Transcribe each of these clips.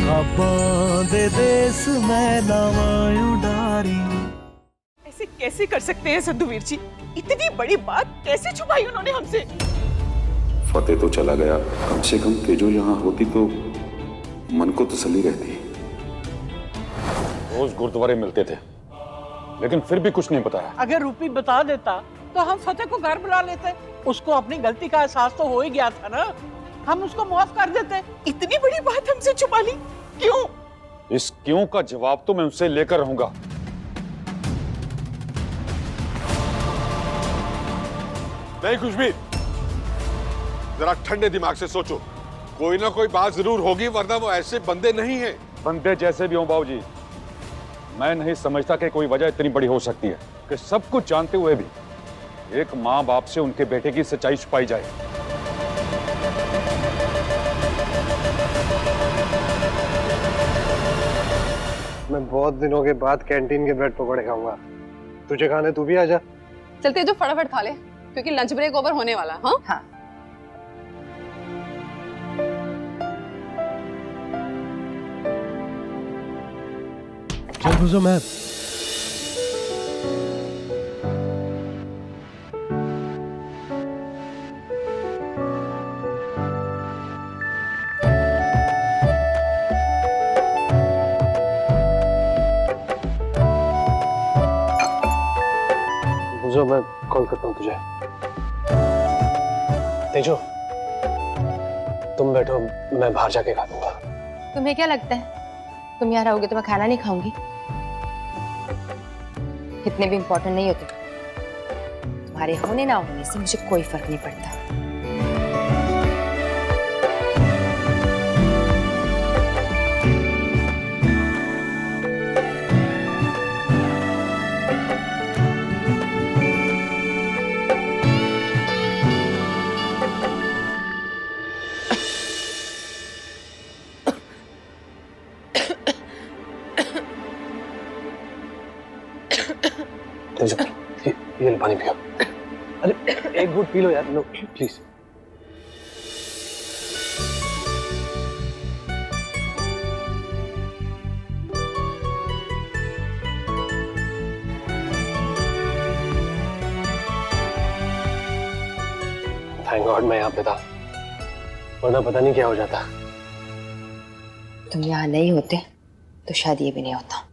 खाबां दे देस मैं लावां उडारी। ऐसे कैसे कर सकते हैं संधुवीर जी? इतनी बड़ी बात कैसे छुपाई उन्होंने हमसे? फतेह तो चला गया, कम से कम तेजो यहाँ होती तो मन को तसल्ली रहती। रोज गुरुद्वारे मिलते थे, लेकिन फिर भी कुछ नहीं बताया। अगर रूपी बता देता तो हम फतेह को घर बुला लेते। उसको अपनी गलती का एहसास तो हो ही गया था ना, हम उसको माफ कर देते। इतनी बड़ी बात हमसे छुपा ली, क्यों? इस क्यों का जवाब तो मैं उनसे लेकर रहूंगा। नहीं खुशबीर, जरा ठंडे दिमाग से सोचो, कोई ना कोई बात जरूर होगी, वरना वो ऐसे बंदे नहीं हैं। बंदे जैसे भी हों बाबूजी, मैं नहीं समझता कि कोई वजह इतनी बड़ी हो सकती है कि सब कुछ जानते हुए भी एक माँ बाप से उनके बेटे की सच्चाई छुपाई जाए। मैं बहुत दिनों के बाद कैंटीन के ब्रेड पकौड़े खाऊंगा। तुझे खाने तू भी आजा। चलते जो फटाफट खा ले, क्योंकि लंच ब्रेक ओवर होने वाला। हाँ हाँ। चल बुझो मैं। बुझो मैं कॉल करता हूँ तुझे। तेजो तुम बैठो, मैं बाहर जाके खा दूंगा। तुम्हें क्या लगता है तुम यहाँ रहोगे तो मैं खाना नहीं खाऊंगी? इतने भी इम्पोर्टेंट नहीं होते। तुम्हारे होने ना होने से मुझे कोई फर्क नहीं पड़ता। तेजो ये लो पानी पियो। अरे एक घूंट पी लो यार, नो प्लीज। थैंक गॉड मैं यहाँ पे था, वरना पता नहीं क्या हो जाता। तुम यहाँ नहीं होते तो शायद ये भी नहीं होता।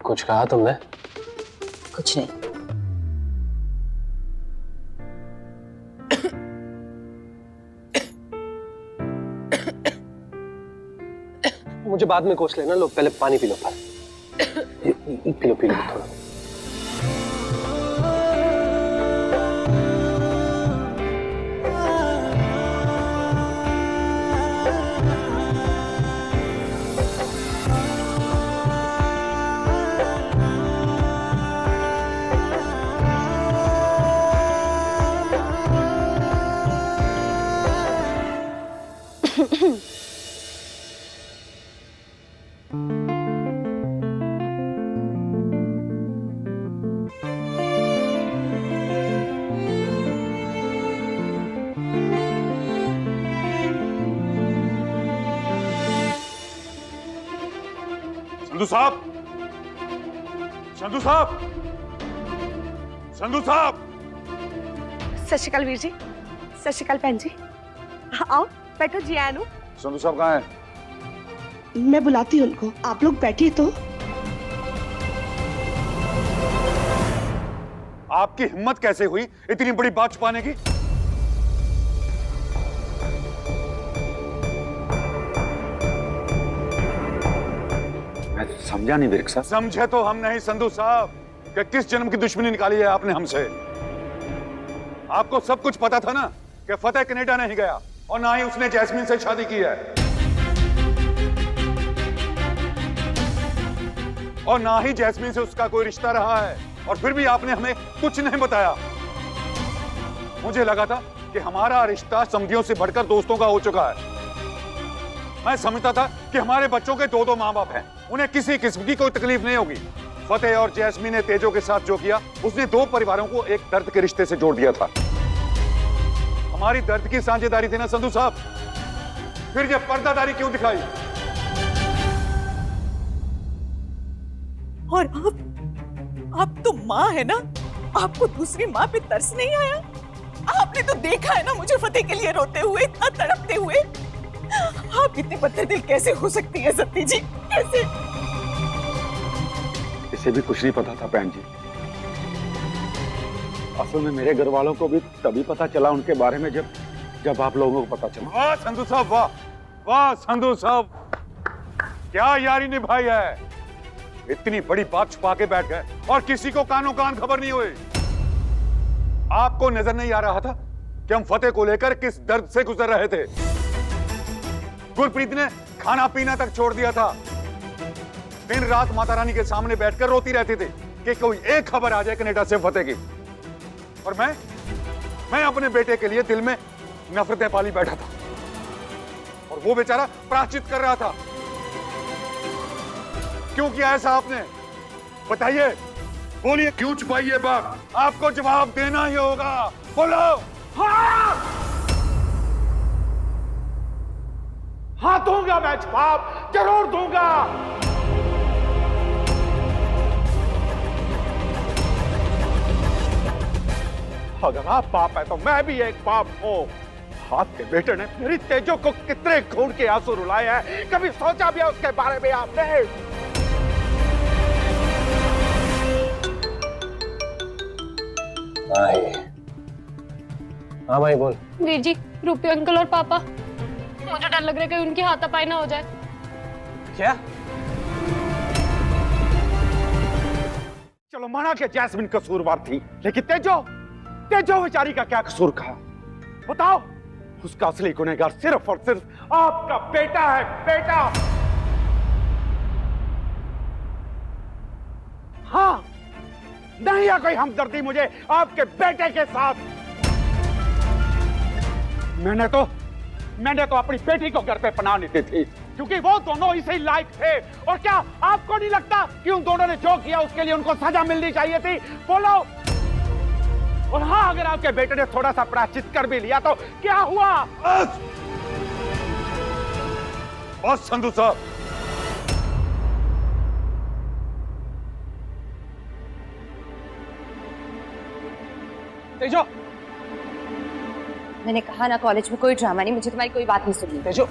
कुछ कहा तुमने? कुछ नहीं। मुझे बाद में कोस लेना। लो पहले पानी पी लो। पी लो थोड़ा। संधू साहब, संधू साहब, संधू साहब। सत श्री अकाल वीर जी। सत श्री अकाल बहन जी। आओ बैठो जी। आनू संधू साहब कहाँ हैं? मैं बुलाती हूँ उनको, आप लोग बैठिए तो। आपकी हिम्मत कैसे हुई इतनी बड़ी बात छुपाने की? मैं समझा नहीं विरक साहब। समझे तो हम नहीं संधू साहब कि किस जन्म की दुश्मनी निकाली है आपने हमसे। आपको सब कुछ पता था ना कि फतेह कनाडा नहीं गया और ना ही उसने जैस्मीन से शादी की है, और ना ही जैस्मीन से उसका कोई रिश्ता रहा है, और फिर भी आपने हमें कुछ नहीं बताया। मुझे लगा था कि हमारा रिश्ता समझियों से बढ़कर दोस्तों का हो चुका है। मैं समझता था कि हमारे बच्चों के दो माँ बाप हैं, उन्हें किसी किस्म की कोई तकलीफ नहीं होगी। फतेह और जैस्मीन ने तेजो के साथ जो किया, उसने दो परिवारों को एक दर्द के रिश्ते से जोड़ दिया था। हमारी दर्द की साझेदारी थी ना संधू साहब, फिर ये पर्दादारी क्यों दिखाई? और आप तो माँ है ना, आपको दूसरी माँ पे तरस नहीं आया? आपने तो देखा है ना मुझे फतेह के लिए रोते हुए, इतना तड़पते हुए। आप इतने पत्थर दिल कैसे हो सकती है सत्ती जी, कैसे? इसे भी कुछ नहीं पता था बहन जी। असल में मेरे घर वालों को भी तभी पता चला उनके बारे में जब आप लोगों को पता चला। वाह संधू साहब, वाह वाह संधू साहब, क्या यारी निभाई है। इतनी बड़ी बात छुपा के बैठ गए और किसी को कानों कान खबर नहीं हुई। आपको नजर नहीं आ रहा था कि हम फतेह को लेकर किस दर्द से गुजर रहे थे। गुरप्रीत ने खाना पीना तक छोड़ दिया था। दिन रात माता रानी के सामने बैठकर रोती रहती थी कि कोई एक खबर आ जाए कनाडा से फतेह की। और मैं अपने बेटे के लिए दिल में नफरतें पाली बैठा था और वो बेचारा प्रायश्चित कर रहा था। क्यों किया ऐसा आपने? बताइए, बोलिए, क्यों छुपाई ये बात? आपको जवाब देना ही होगा, बोलो। हाँ, हाँ दूंगा मैं जवाब, जरूर दूंगा। अगर आप पाप है तो मैं भी एक पाप हूं। आपके बेटे ने मेरी तेजो को कितने खून के आंसू रुलाए हैं, कभी सोचा भी है उसके बारे में आपने? हाँ भाई बोल। वीर जी, रूपी अंकल और पापा, मुझे डर लग रहा है कि उनकी हाथापाई ना हो जाए। क्या? चलो माना कि जैस्मिन कसूरवार थी, लेकिन तेजो बेचारी का क्या कसूर था? बताओ। उसका असली गुनहगार सिर्फ और सिर्फ आपका बेटा है, बेटा। हाँ, नहीं है कोई हमदर्दी मुझे आपके बेटे के साथ। मैंने तो अपनी बेटी को घर पे पनाह नहीं दी थी, क्योंकि वो दोनों इसे लायक थे। और क्या आपको नहीं लगता कि उन दोनों ने जो किया उसके लिए उनको सजा मिलनी चाहिए थी? बोलो। और हाँ, अगर आपके बेटे ने थोड़ा सा प्रायश्चित कर भी लिया तो क्या हुआ? बस संधू साहब, तेजो, मैंने कहा ना कॉलेज में कोई ड्रामा नहीं, मुझे तुम्हारी कोई बात नहीं सुननी। तेजो,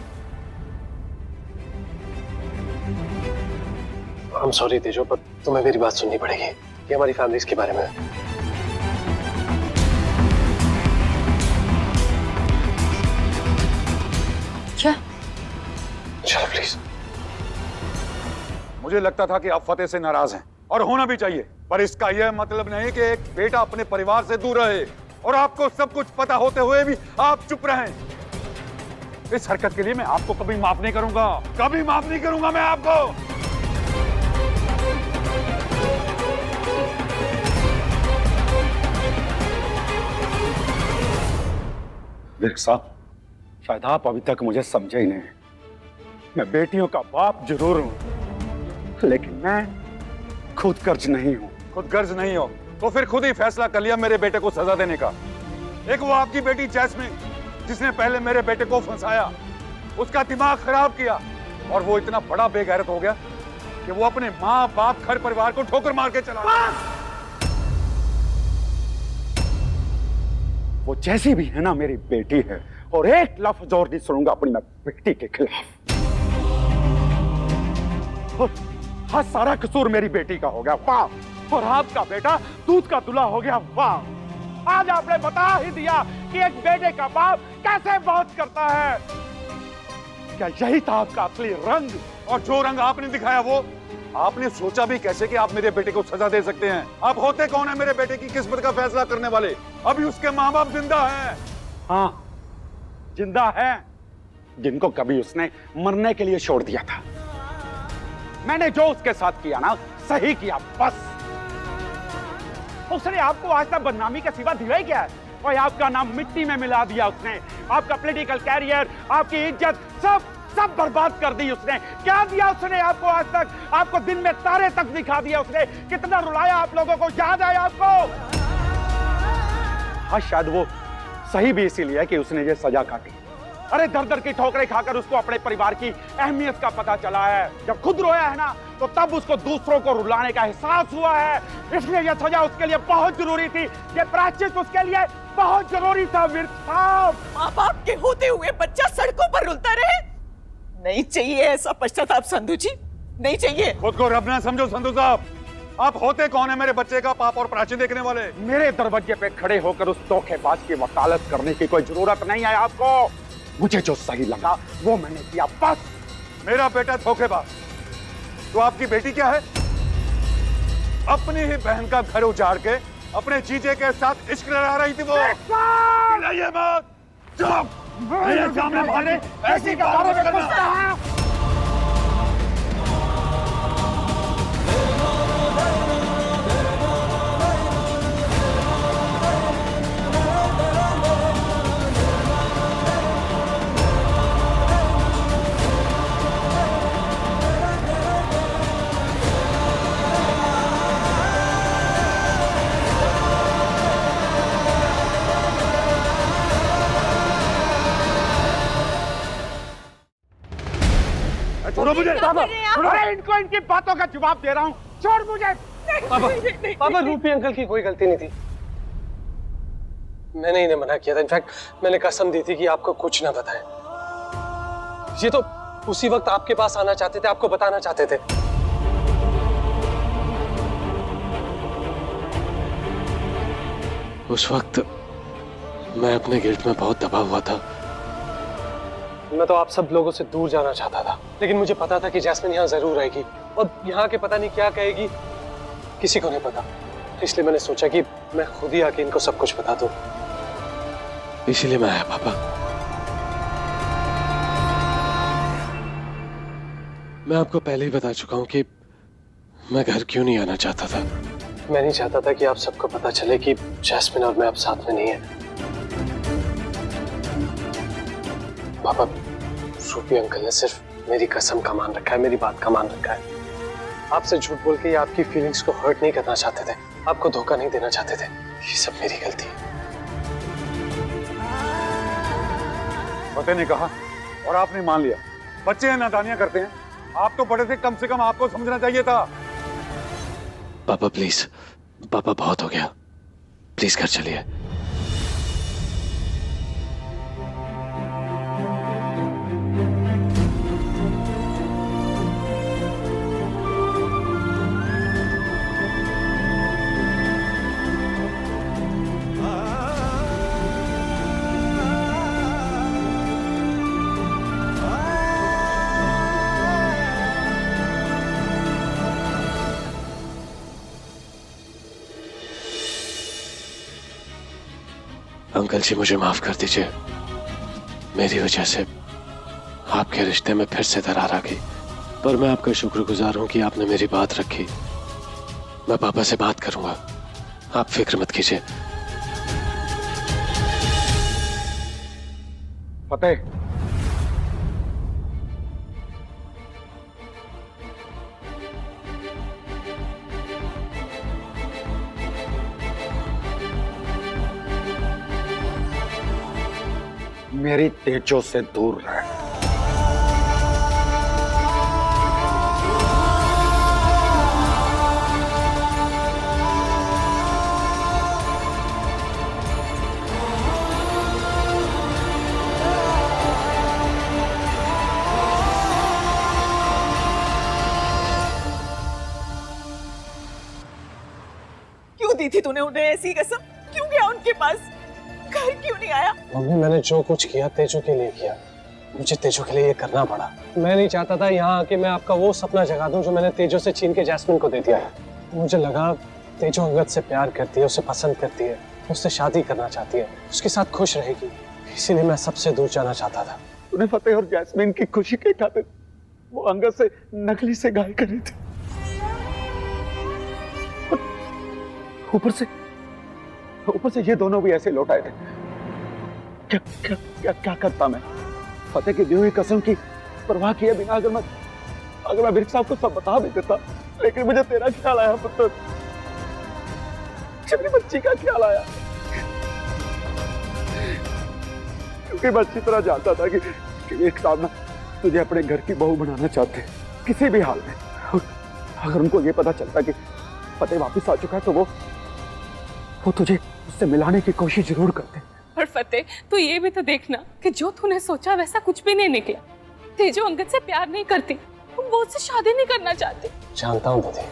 आई एम सॉरी तेजो, पर तुम्हें मेरी बात सुननी पड़ेगी। ये हमारी फैमिलीज के बारे में है। क्या? चलो प्लीज। मुझे लगता था कि आप फतेह से नाराज हैं, और होना भी चाहिए, पर इसका यह मतलब नहीं कि एक बेटा अपने परिवार से दूर रहे और आपको सब कुछ पता होते हुए भी आप चुप रहें। इस हरकत के लिए मैं आपको कभी माफ नहीं करूंगा, कभी माफ नहीं करूंगा मैं आपको। विर्क साहब, शायद आप अभी तक मुझे समझे ही नहीं। मैं बेटियों का बाप जरूर हूं, लेकिन मैं खुद गर्ज नहीं हूं। खुद गर्ज नहीं हो तो फिर खुद ही फैसला कर लिया मेरे बेटे को सजा देने का। एक वो आपकी बेटी जैस्मिन, जिसने पहले मेरे बेटे को फंसाया, उसका दिमाग खराब किया, और वो इतना बड़ा बेगैरत हो गया कि वो अपने माँ बाप घर परिवार को ठोकर मार के चला गया। वो जैसी भी है ना मेरी बेटी है, और एक लफ्ज और नहीं सुनूंगा अपनी मैं बेटी के खिलाफ। हाँ, सारा कसूर मेरी बेटी का हो गया, वाह। और आपका बेटा दूध का दूल्हा हो गया, वाह। आज आपने बता ही दिया कि एक बेटे का बाप कैसे बहुत करता है। क्या यही था आपका असली रंग? और जो रंग आपने दिखाया, वो आपने सोचा भी कैसे कि आप मेरे बेटे को सजा दे सकते हैं? आप होते कौन है मेरे बेटे की किस्मत का फैसला करने वाले? अभी उसके माँ बाप जिंदा हैं। हाँ, जिंदा है, जिनको कभी उसने मरने के लिए छोड़ दिया था। मैंने जो उसके साथ किया ना, सही किया, बस। उसने आपको आज तक बदनामी के सिवा दिया ही क्या है? और आपका नाम मिट्टी में मिला दिया उसने। आपका पॉलिटिकल कैरियर, आपकी इज्जत, सब बर्बाद कर दी उसने। क्या दिया उसने आपको आज तक? आपको दिन में तारे तक दिखा दिया उसने। कितना रुलाया आप लोगों को, याद है आपको? हाँ, शायद वो सही भी इसीलिए कि उसने ये सजा काटी, अरे दर दर की ठोकरें खाकर उसको अपने परिवार की अहमियत का पता चला है। जब खुद रोया है ना, तो तब उसको दूसरों को रुलाने का एहसास हुआ है। इसलिए यह सजा उसके लिए बहुत जरूरी थी, ये प्रायश्चित उसके लिए बहुत जरूरी था। वीर साहब, माँ बाप के होते हुए बच्चा सड़कों पर रुलता रहे? नहीं चाहिए ऐसा पश्चाताप संधू जी, नहीं चाहिए। खुद को रब ना समझो संधू साहब। आप होते कौन है मेरे बच्चे का पाप और प्राची देखने वाले? मेरे दरवाजे पे खड़े होकर उस धोखेबाज की वकालत करने की कोई जरूरत नहीं है आपको। मुझे जो सही लगा वो मैंने किया, बस। मेरा बेटा धोखेबाज, तो आपकी बेटी क्या है? अपनी ही बहन का घर उजाड़ के अपने जीजे के साथ इश्क लड़ा रही थी वो। ये मत चुप, मेरे सामने भागे ऐसी बातों में करना। छोड़ो मुझे। अरे इनको इनकी बातों का जवाब दे रहा हूँ, छोड़ मुझे। पापा रूपी अंकल की कोई गलती नहीं थी, मैंने इन्हें मना किया था। इनफैक्ट मैंने कसम दी थी कि आपको कुछ ना बताएं। ये तो उसी वक्त आपके पास आना चाहते थे, आपको बताना चाहते थे। उस वक्त मैं अपने गिल्ट में बहुत दबा हुआ था। मैं तो आप सब लोगों से दूर जाना चाहता था, लेकिन मुझे पता था कि जैस्मिन यहाँ जरूर आएगी और यहाँ के पता नहीं क्या कहेगी, किसी को नहीं पता। इसलिए मैंने सोचा कि मैं खुद ही आके इनको सब कुछ बता दूं। इसीलिए मैं आया पापा। मैं आपको पहले ही बता चुका हूं कि मैं घर क्यों नहीं आना चाहता था। मैं नहीं चाहता था कि आप सबको पता चले कि जैस्मिन और मैं अब साथ में नहीं है। पापा, रूपी अंकल ने सिर्फ मेरी कसम का मान रखा है, मेरी बात का मान रखा है। आपसे झूठ बोल के ये आपकी फीलिंग्स को हर्ट नहीं करना चाहते थे, आपको धोखा नहीं देना चाहते थे। ये सब मेरी गलती है। पते ने कहा और आपने मान लिया। बच्चे नादानियां करते हैं, आप तो बड़े थे, कम से कम आपको समझना चाहिए था। पापा प्लीज, पापा बहुत हो गया, प्लीज घर चलिए। अंकल जी मुझे माफ कर दीजिए, मेरी वजह से आपके रिश्ते में फिर से दरार आ गई। पर मैं आपका शुक्रगुजार हूं कि आपने मेरी बात रखी। मैं पापा से बात करूंगा, आप फिक्र मत कीजिए। फतेह, मेरी तेजो से दूर रह। क्यों दी थी तूने उन्हें ऐसी कसम? क्यों गया उनके पास? घर क्यों नहीं आया? मम्मी, मैंने जो कुछ किया तेजो के लिए किया। मुझे तेजो के लिए ये करना पड़ा। मैं नहीं चाहता था यहाँ आके मैं आपका वो सपना जगा दूं जो मैंने तेजो से छीन के जैस्मिन को दे दिया है। मुझे लगा तेजो अंगद से प्यार करती है, उसे पसंद करती है, उससे शादी करना चाहती है, उसके साथ खुश रहेगी। इसीलिए मैं सबसे दूर जाना चाहता था। तूने फतेह और जैस्मिन की खुशी के खातिर वो अंगद से नकली से गाय करी थी। ऊपर से ये दोनों भी ऐसे लौट आए थे। क्या क्या क्या क्या करता मैं? फतेह की दी हुई कसम की परवाह किए बिना अगर मैं विर्क साहब को सब बता भी देता, लेकिन मुझे तेरा ख्याल आया पुत्र, मेरी बच्ची का ख्याल आया। क्योंकि मैं अच्छी तरह जानता था कि एक सामना तुझे अपने घर की बहू बनाना चाहते किसी भी हाल में। अगर उनको ये पता चलता कि फतेह वापस आ चुका है तो वो तुझे उससे मिलाने की कोशिश जरूर करते। और फतेह, तू ये भी तो देखना कि जो तूने सोचा वैसा कुछ भी नहीं निकला। तेजो अंगद से प्यार नहीं करती, वो उससे शादी नहीं करना चाहती। जानता हूँ दीदी,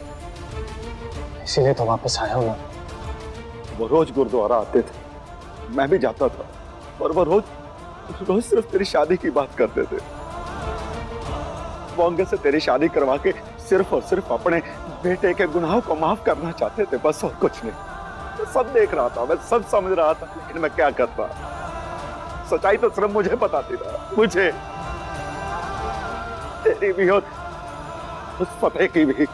इसीलिए तो वापस आया हूँ ना। वो रोज गुरुद्वारा आते थे, मैं भी जाता था, और वो रोज सिर्फ तेरी शादी की बात करते थे। वो अंगद से तेरी शादी करवा के सिर्फ और सिर्फ अपने बेटे के गुनाहों को माफ करना चाहते थे, बस और कुछ नहीं। मैं सब देख रहा था, मैं सब समझ रहा था, लेकिन मैं क्या करता। सच्चाई तो सिर्फ मुझे बताती था, मुझे, तेरी भी और उस फतेह की भी।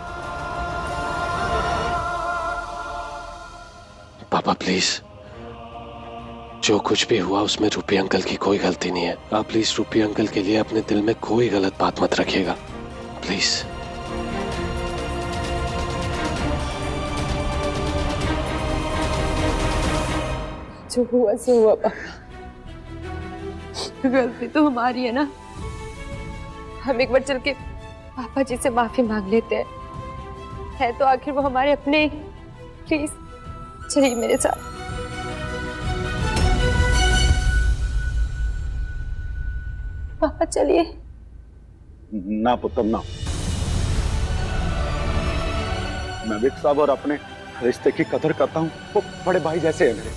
पापा प्लीज, जो कुछ भी हुआ उसमें रूपी अंकल की कोई गलती नहीं है। आप प्लीज रूपी अंकल के लिए अपने दिल में कोई गलत बात मत रखिएगा, प्लीज। जो हुआ सो हुआ पापा, गलती तो हमारी है ना। हम एक बार चल के पापा जी से माफी मांग लेते हैं, है तो आखिर वो हमारे अपने। प्लीज चलिए मेरे साथ। पापा चलिए। ना पुत्र ना, मैं विक साहब और अपने रिश्ते की कदर करता हूँ। वो बड़े भाई जैसे है मेरे,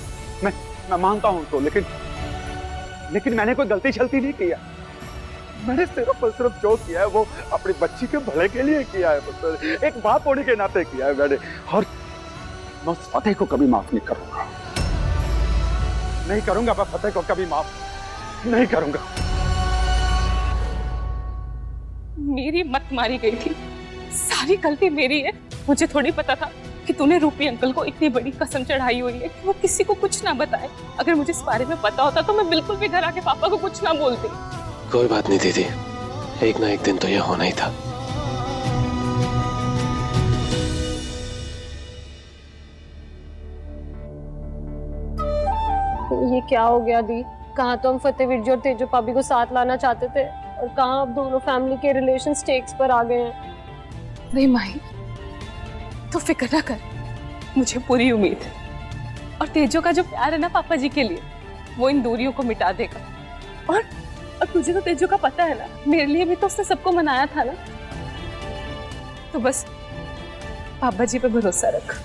मैं मानता हूँ उनको, लेकिन मैंने कोई गलती शलती नहीं किया। मैंने सिर्फ और सिर्फ जो किया है वो अपनी बच्ची के भले के लिए किया है पुत्र, एक बाप होने के नाते किया है मैंने। और मैं उस फतेह को कभी माफ नहीं करूंगा, नहीं करूंगा। मैं फतेह को कभी माफ नहीं करूंगा। मेरी मत मारी गई थी, सारी गलती मेरी है। मुझे थोड़ी पता था कि तूने रूपी अंकल को इतनी बड़ी कसम चढ़ाई हुई है कि वो किसी को कुछ ना बताए। अगर मुझे इस बारे में पता होता तो मैं बिल्कुल भी घर आके पापा को कुछ ना बोलती। कोई बात नहीं दीदी, एक ना एक दिन तो यह होना ही था। ये क्या हो गया दी? कहाँ तो हम फतेह वीर जी और तेजो भाभी को साथ लाना चाहते थे, और कहाँ अब दोनों फैमिली के रिलेशन स्टेक्स पर आ गए हैं। नहीं माही, तो फिक्र ना कर, मुझे पूरी उम्मीद है। और तेजो का जो प्यार है ना पापा जी के लिए, वो इन दूरियों को मिटा देगा। और तुझे तो तेजो का पता है ना, मेरे लिए भी तो उसने सबको मनाया था ना। तो बस पापा जी पे भरोसा रख।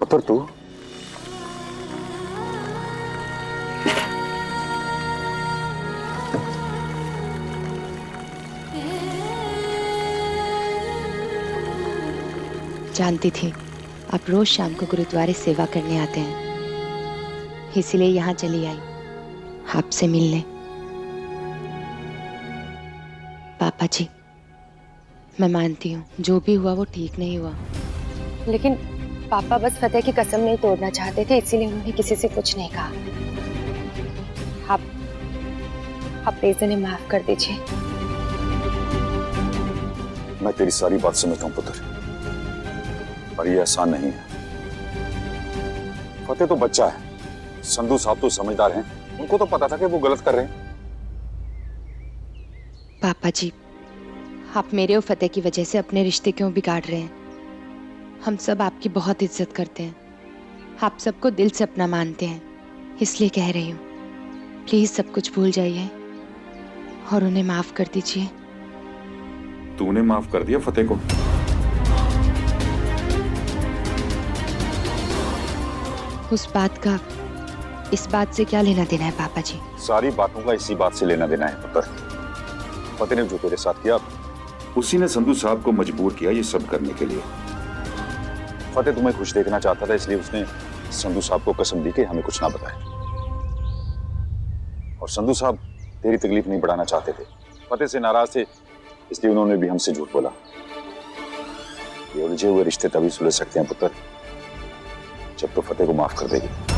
पुत्र तू जानती थी आप रोज शाम को गुरुद्वारे सेवा करने आते हैं, इसीलिए यहाँ चली आई आपसे मिलने। पापा जी, मैं मानती हूँ जो भी हुआ वो ठीक नहीं हुआ, लेकिन पापा बस फतेह की कसम नहीं तोड़ना चाहते थे, इसीलिए उन्होंने किसी से कुछ नहीं कहा। आप प्लीज उन्हें माफ कर दीजिए। मैं तेरी सारी बात समझता हूँ पुत्र, पर ये आसान नहीं है। फतेह तो बच्चा है, संधू साहब तो समझदार हैं, उनको तो पता था कि वो गलत कर रहे हैं। पापा जी, आप मेरे और फतेह की वजह से अपने रिश्ते क्यों बिगाड़ रहे हैं? हम सब आपकी बहुत इज्जत करते हैं, आप सबको दिल से अपना मानते हैं, इसलिए कह रही हूँ, प्लीज सब कुछ भूल जाइए और उन्हें माफ कर दीजिए। तूने माफ कर दिया फतेह को? उस बात का इस बात से क्या लेना देना है पापा जी? सारी बातों का इसी बात से लेना देना है पुत्र। फतेह ने जो तेरे साथ किया उसी ने संधू साहब को मजबूर किया ये सब करने के लिए। फतेह तुम्हें खुश देखना चाहता था, इसलिए उसने संधू साहब को कसम दी कि हमें कुछ ना बताए। और संधू साहब तेरी तकलीफ नहीं बढ़ाना चाहते थे, फतेह से नाराज थे, इसलिए उन्होंने भी हमसे झूठ बोला। ये उलझे हुए रिश्ते तभी सुलझ सकते हैं पुत्र, जब तो फतेह को माफ कर देगी।